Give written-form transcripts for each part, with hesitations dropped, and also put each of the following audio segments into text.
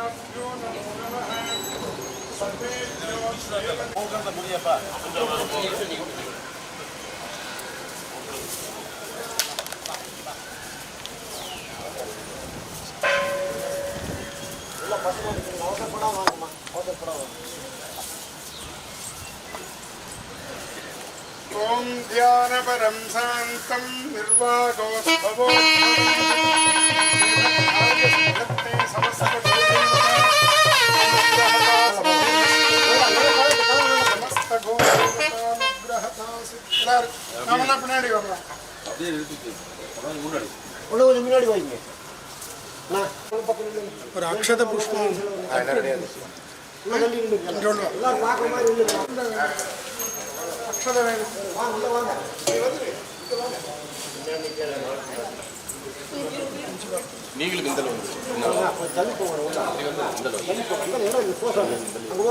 ओम ध्यान परम शांतम निर्वागोद्भवो ஒரு அக்ஷத புஷ்பம் நீங்களுக்கு இந்த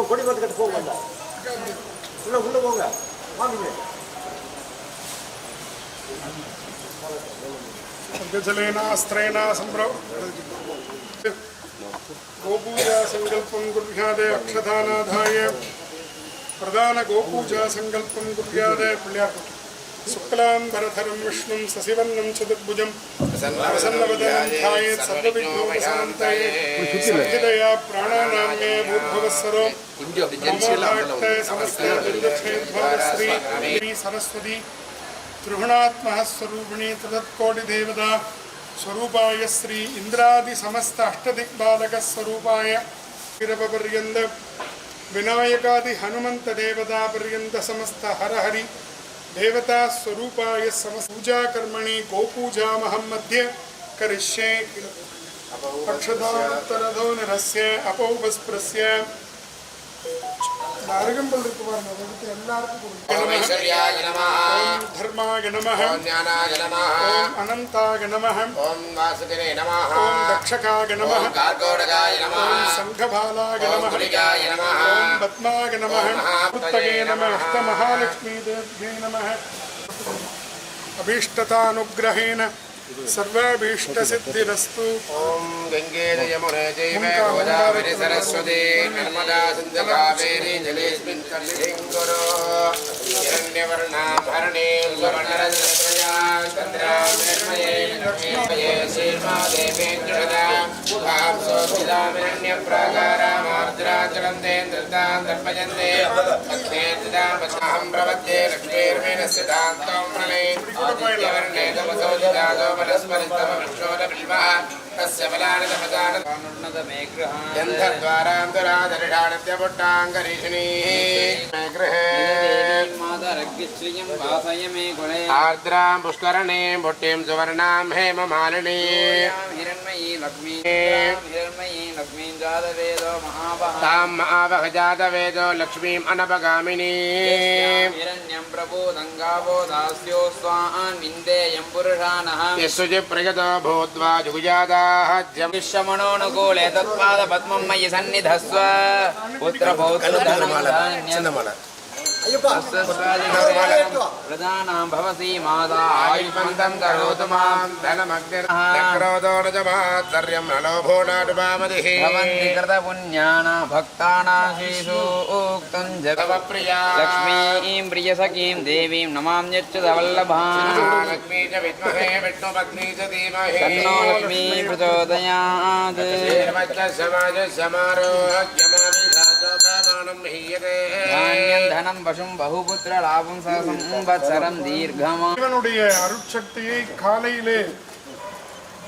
கொடி பார்த்து கட்டு போங்க உள்ள போங்க வாங்க गजलेनास्त्रेण संभ्रव गोपूजा संकल्पं कुर्यादे अक्षतानाधाय प्रधान गोपूजा संकल्पं कुर्यादे शुक्लांबरधरं विष्णुं शशिवर्णं चतुर्भुजं प्रसन्नवदनं ध्यायेत् सर्वविघ्नोपशान्तये सिद्धिदया प्राणानाम्ये भूर्भुवस्सरो नमोऽर्थे समस्ते श्री सरस्वती त्रिगुणात्मः स्वरूपिणी तदत्कोटि देवता स्वरूपाय श्री इंद्रादि समस्त अष्टदिक्बालक स्वरूपाय वीरपर्यन्त विनायकादि हनुमंत देवता पर्यन्त समस्त हर हरि देवता स्वरूपाय समस्त पूजा कर्मणि गोपूजा महं मध्ये करिष्ये अक्षतात्तरधो निरस्य अपौपस्पृश्य नारगंबल धर्माय नमः ओम अनंताय नमः ओम वासुदेवाय नमः ओम दक्षकाय नमः ओम कार्कोटकाय नमः ओम संघभालाय नमः ओम पद्माय नमः पुत्तगे नमः अष्टमहालक्ष्मी देव्यै नमः अभीष्टतानुग्रहेण सर्वाभीष्टसिद्धिरस्तु ओम गंगे यमुने चैव गोदावरी सरस्वती नर्मदा सिन्धु कावेरी जलेस्मिन् सन्निधिं कुरु हिरण्यवर्णां हरणीं सुवर्णरजतया चन्द्रां निर्मये लक्ष्मीमये श्रीर्मादेवेन्द्रदा भां सोऽसिदां हिरण्यप्राकारामार्द्राचलन्तेन्द्रतां दर्पयन्ते अग्नेन्द्रदां वचाहं प्रपद्ये लक्ष्मीर्मेणस्य दान्तं प्रणये आदित्यवर्णे तमसो जिदादो वनस्पतितम वृक्षोद बिल्वः तस्य फलानिदमदान गन्धद्वारान्तरादरिडानत्यपुट्टाङ्गरीषिणी मे गृहे आर्द्रां पुष्करणीं पुट्टीं सुवर्णां हेममालिनीं हिरण्मयी लक्ष्मीं जातवेदो तां महावह जातवेदो लक्ष्मीम् अनपगामिनीं हिरण्यं प्रबोधङ्गावो दास्यो स्वान्विन्देयं पुरुषानः यस्सुचि प्रयतो भूत्वा जुगुजादाहज्यमिष्यमणोऽनुकूले तत्पादपद्मं मयि सन्निधस्व पुत्रपौत्रधनं प्रधानां भवसि माता आयुष्मन्तं करोतु मां धनमग्निर्क्रोधोरजमात्सर्यं नलोभो नाटुपामदिः भवन्ति कृतपुण्यानां भक्तानां श्रीसूक्तं जगवप्रिया लक्ष्मीं प्रियसखीं देवीं नमाम्यच्युतवल्लभां लक्ष्मी च विद्महे विष्णुपत्नी च धीमहि तन्नो लक्ष्मी प्रचोदयात् धनं पशुं बहुपुत्र लाभं संवत्सरं दीर्घमा இவனுடைய அருட்சக்தியை காலையிலே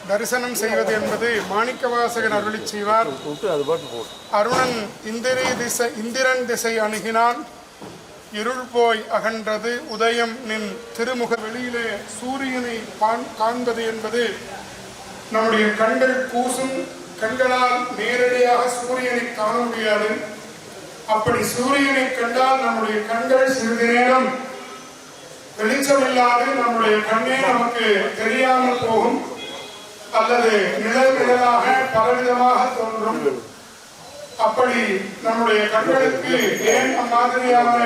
தரிசனம் செய்வது என்பது மாணிக்கவாசகன் அருளி செய்வார். அருணன் இந்திரன் திசை அணுகினான், இருள் போய் அகன்றது உதயம் நின் திருமுக. வெளியிலே சூரியனை காண்பது என்பது நம்முடைய கண்கள் கூசும், கண்களால் நேரடியாக சூரியனை காண முடியாது. அப்படி சூரியனை கண்டால் நம்முடைய கண்கள் சிறிது நேரம் வெளிச்சமில்லாது நம்முடைய கண்ணே நமக்கு தெரியாமல் போகும், அல்லது நிழல் நிழலாக பலவிதமாக தோன்றும். அப்படி நம்முடைய கண்களுக்கு ஏன் அம்மாதிரியான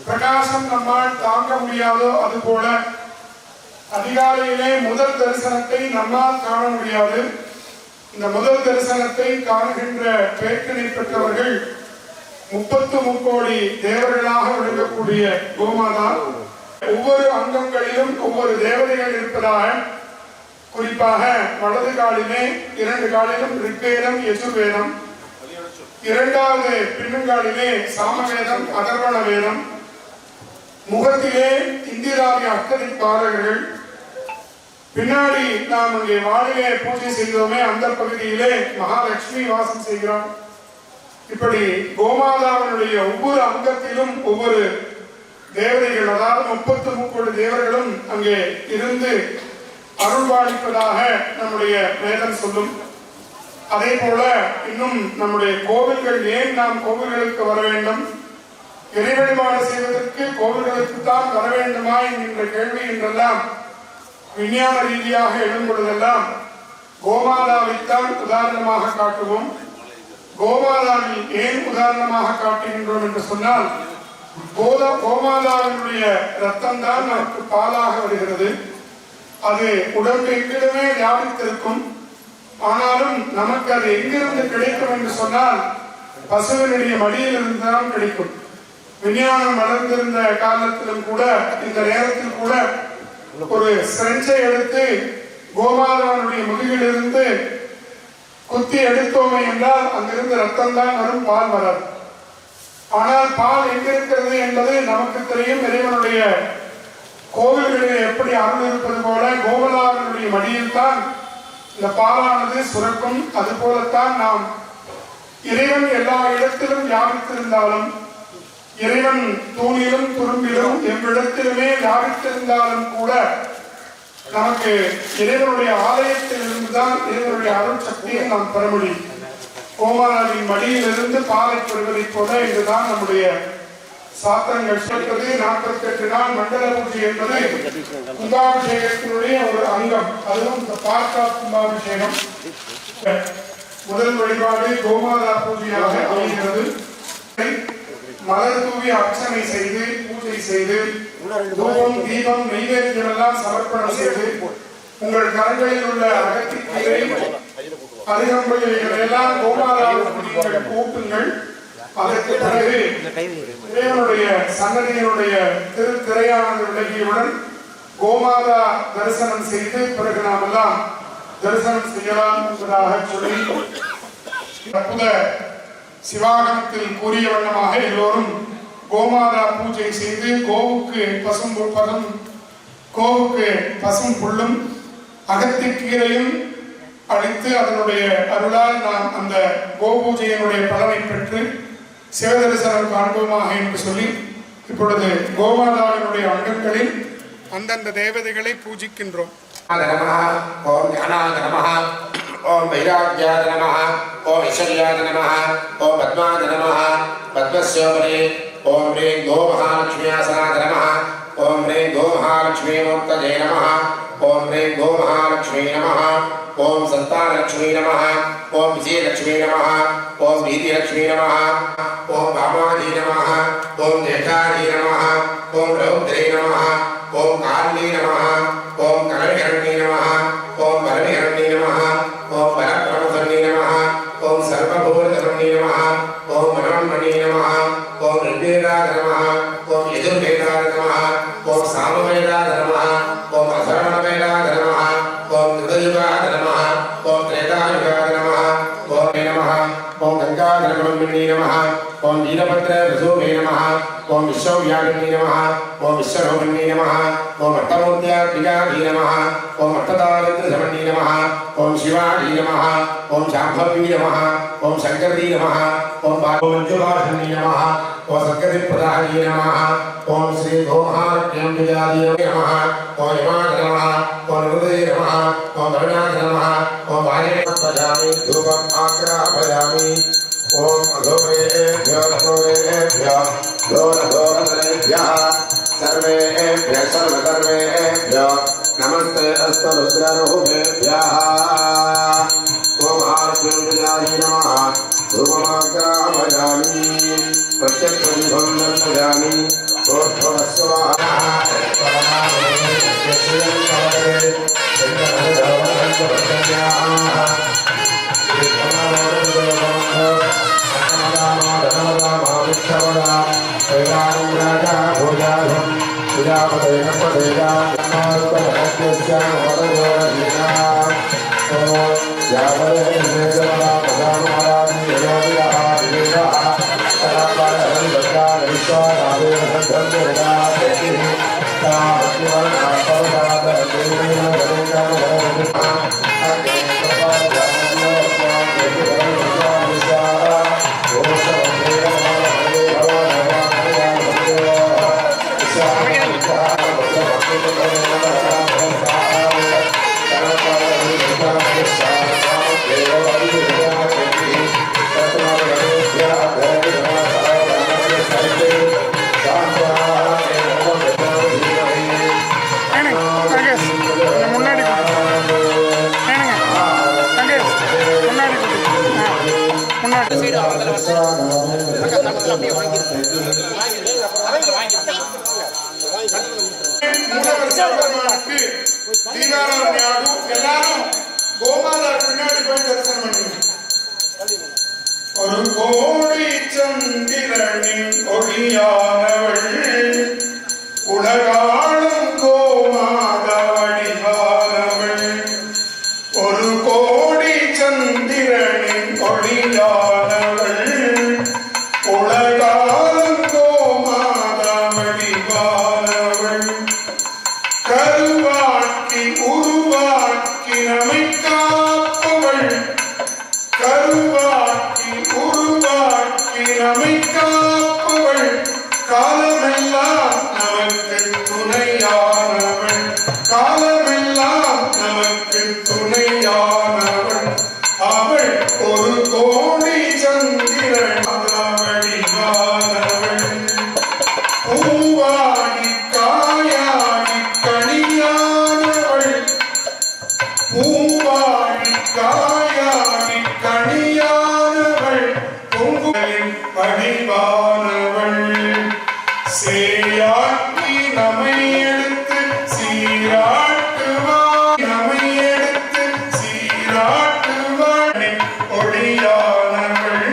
பிரகாசம் நம்மால் தாங்க முடியாதோ அதுபோல அதிகாலையிலே முதல் தரிசனத்தை நம்மால் காண முடியாது. இந்த முதல் தரிசனத்தை காணுகின்ற பேர்க்கினை பெற்றவர்கள் 33 கோடி தேவர்களாக விளங்கக்கூடிய கோமாதா. ஒவ்வொரு அங்கங்களிலும் ஒவ்வொரு தேவதைகள் இருப்பதாக, குறிப்பாக வலது காலிலே 2 காலிலும் ரிக்வேதம் யஜுர்வேதம், 2வது பின்னங்காலிலே சாமவேதம் அதர்வண வேதம், முகத்திலே இந்திராதி அஷ்டதிக்பாலகர்கள், பின்னாடி நாம் இங்கே வாழிலே பூஜை செய்தோமே அந்த பகுதியிலே மகாலட்சுமி வாசம் செய்கிறார். இப்படி கோமாதாவினுடைய ஒவ்வொரு அங்கத்திலும் ஒவ்வொரு தேவதைகள், அதாவது 33 கோடி தேவர்களும் அங்கே இருந்து அருள்பாலிப்பதாக நம்முடைய வேதம் சொல்லும். அதே போல இன்னும் நம்முடைய கோவில்கள், ஏன் நாம் கோவில்களுக்கு வர வேண்டும், இறை வழிபாடு செய்வதற்கு கோவில்களுக்கு தான் வர வேண்டுமா என்கின்ற கேள்வி என்றெல்லாம் விஞ்ஞான ரீதியாக எழும் பொழுதெல்லாம் கோமாதாவைத்தான் உதாரணமாக காட்டுவோம். கோமாதாவில் ஏன் உதாரணமாக காட்டுகின்றோம் என்று சொன்னால், கோமாதாவினுடைய ரத்தம் தான் நமக்கு பாலாக வருகிறது. அது உடம்பு எங்கிலுமே வியாபித்திருக்கும். ஆனாலும் நமக்கு அது எங்கிருந்து கிடைக்கும் என்று சொன்னால் பசுவினுடைய மடியிலிருந்து தான் கிடைக்கும். விஞ்ஞானம் வளர்ந்திருந்த காலத்திலும் கூட, இந்த நேரத்தில் கூட ஒரு சிரஞ்சை எடுத்து கோமாதாவினுடைய முதுகிலிருந்து குத்தி எடுத்தோமே என்றால் அங்கிருந்து ரத்தம் தான் வரும், பால் வராது. ஆனால் பால் எங்கிருக்கிறது என்பது நமக்கு தெரியும். இறைவனுடைய கோவில்களில் எப்படி அருள் இருப்பது போல கோமாதாவினுடைய மடியில் தான் இந்த பாலானது சுரக்கும். அது போலத்தான் நாம் இறைவன் எல்லா இடத்திலும் வியாபித்திருந்தாலும், இறைவன் தூணிலும் துரும்பிலும் எவ்விடத்திலுமே வியாபித்திருந்தாலும் கூட நமக்கு இறைவனுடைய ஆலயத்தில் இருந்துதான் இறைவனுடைய அருள் சக்தியை நாம் பெற முடியும். கோமாதாவின் மடியிலிருந்து பாலை பெறுவதை போல இதுதான் நம்முடைய சாத்திரங்கள் சொல்வது. 48 நாள் மண்டல பூஜை என்பது கும்பாபிஷேகத்தினுடைய ஒரு அங்கம். அதுவும் இந்த பார்க்கா கும்பாபிஷேகம் முதல் வழிபாடு கோமாதா பூஜையாக அமைகிறது. மலர் தூவி அர்ச்சனை செய்து பூஜை செய்து தூபம் தீபம் நெய்வேத்தியம் எல்லாம் சமர்ப்பணம் செய்து உங்கள் கரங்களில் உள்ள அகத்திக்கீரை அருகம்புல் எல்லாம் கோமாதாவுக்கு கூட்டுங்கள். அதற்கு பிறகு இறைவனுடைய சன்னதியினுடைய திருத்திரையானது விலகியவுடன் கோமாதா தரிசனம் செய்து பிறகு நாம் எல்லாம் தரிசனம் செய்யலாம் என்பதாக சொல்லி அற்புத சிவாகமத்தில் கூறிய வண்ணமாக எல்லோரும் கோமாதா பூஜை செய்து கோவுக்கு பசும் புல்லும் அகத்திக்கீரையும் அளித்து அதனுடைய அருளால் நாம் அந்த கோபூஜையினுடைய பலனை பெற்று சிவதரிசனம் காண்போமாக என்று சொல்லி இப்பொழுது கோமாதாவினுடைய அங்கங்களில் அந்தந்த தேவதைகளை பூஜிக்கின்றோம். ஓம் ஞானாய நமஹ, ஓம் வைராக்யாய நமஹ, ஓம் ஐஸ்வர்யாய நமஹ, ஓம் பத்மாய நமஹ, பத்மஸ்யோபரி, ஓம் ஹ்ரீம் கோமஹாலக்ஷ்மியாசனாய நமஹ, ஓம் ஹ்ரீம் கோமஹாலக்ஷ்மீ மூர்த்தஜே நமஹ, ஓம் ஹ்ரீம் கோமஹாலக்ஷ்மீ நமஹ, ஓம் சந்தானலக்ஷ்மீ நமஹ, ஓம் விஜயலக்ஷ்மீ நமஹ, ஓம் நீதிலக்ஷ்மீ நமஹ, ஓம் வாமாதி நமஹ, ஓம் ஜேஷ்டாதி நமஹ, ஓம் ரௌத்ரே நமஹ, ஓம் காரணி நமஹ, ஓம் கலவிஹரணி நமஹ, ஓம் பரமிஹரணி நமஹ, ஓம் பரபிரமசரணி நமஹ, ஓம் சர்வபூதரணி நமஹ, ஓம் மனோன்மணி நமஹ, ஓம் ரிக்வேதாய நமஹ, ஓம் யஜுர்வேதாய நமஹ, ஓம் சாமவேதாய நமஹ, ஓம் அதர்வணவேதாய நமஹ, ஓம் கிருதயுகாய நமஹ, ஓம் திரேதாயுகாய நமஹ, ஓம் நமஹ, ஓம் கங்காதரமணி நமஹ, ஓம் வீரபத்ர ரிசூவே நமஹ, ஓம் விஸ்வவ்யாபினி நமஹ, ஓம் விஸ்வரூபிணி நமஹ, ஓம் அட்டமூர்த்தியாத்மிகாதி நமஹ, ஓம் அட்டதாரித்ரசமணி நமஹ, ஓம் சிவாதி நமஹ, ஓம் சாம்பவி நமஹ, ஓம் சங்கரி நமஹ, ஓம் மஞ்சுபாஷினி நமஹ, ஓம் சங்கரிப்பிரதாயி நமஹ, ஓம் ஸ்ரீ கோமஹாலக்ஷ்மியாதி நமஹ, ஓம் யமாய நமஹ, ஓம் நிருதய நமஹ, ஓம் வருணாய நமஹ, ஓம் வாயேபயாமி தூபம் ஆக்ராபயாமி. ஓம் அகோரேभ्यो घोरघोरतरेभ्यः सर्वेभ्यः सर्वधर्मेभ्यो नमस्ते अस्तु रुद्ररूपेभ्यः. ओम आर्योजाय नमः. धूपमाग्रापयामि प्रत्यक्षदीपं दर्शयामि. स्वाहा எல்லாரும் கோமாதா பின்னாடி போய் தரிசனம் பண்ணுங்க. ஒரு கோடி சந்திரனின் ஒளியானவள் உலகாளும் கோமாதா வடிவானவள். ஒரு கோடி சந்திரனின் ஒளியானவள் உலகாளும் கோமாதா வடிவானவள். கருவாக்கி உருவாக்கி நம்மை காப்பவள். கருவாக்கி உருவாக்கி நம்மை காப்பவள். காலமெல்லாம் நமக்கு துணையானவள். காலமெல்லாம் நமக்கு துணையானவள். அவள் ஒரு கோடி சந்திரன் வடிவானவள். பூவாடி காயாடி கனியானவள். பூவாடி காயாடி கனியானவள். பொங்குகளின் வடிவானவள். சேயாக்கி நம்மை எடுத்து சீராட்டுவாள். நம்மை எடுத்து சீராட்டுவாள். ஒளியானவள்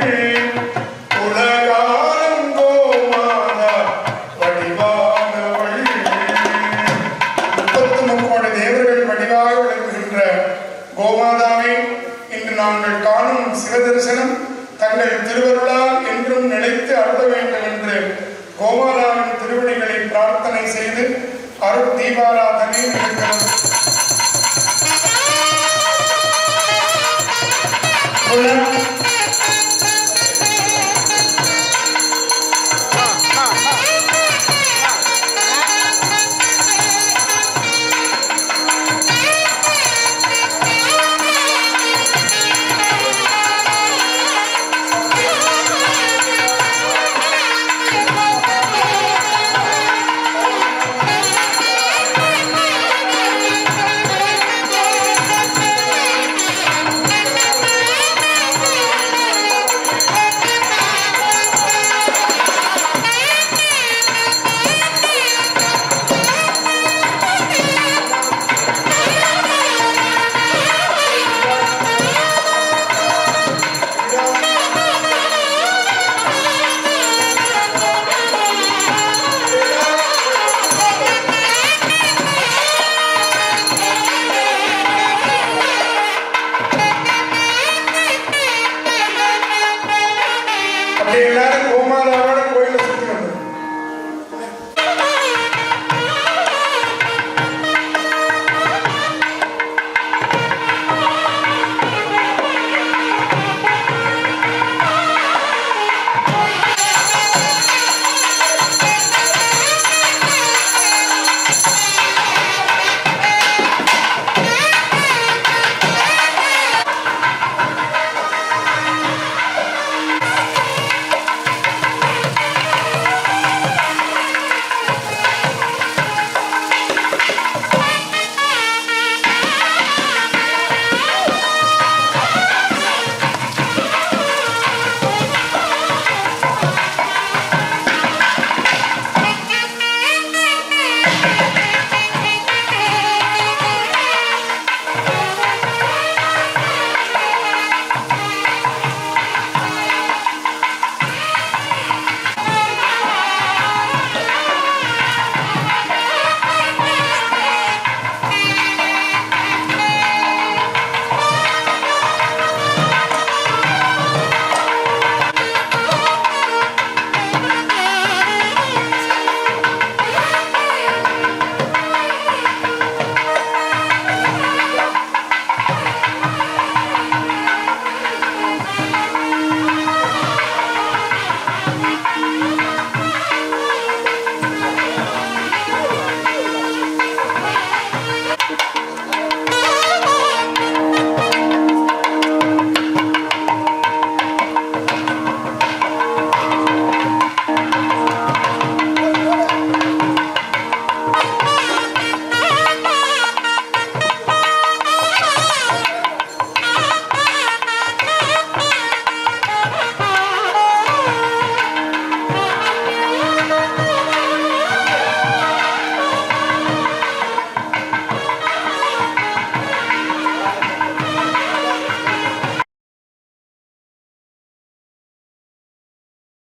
உலகாலம் கோமாதா வடிவானவள். 33 தேவர்கள் வடிவாக விளங்குகின்ற கோமாதாவை இன்று நாங்கள் காணும் சிவதரிசனம் தங்கள் திருவருளால் என்றும் நிலைத்து அருள வேண்டும் என்று கோமாதாவின் திருவடிகளை பிரார்த்தனை செய்து அருள் தீபாராதனை நிகழ்கிறது. எல்லாரும் கோமாதாவோட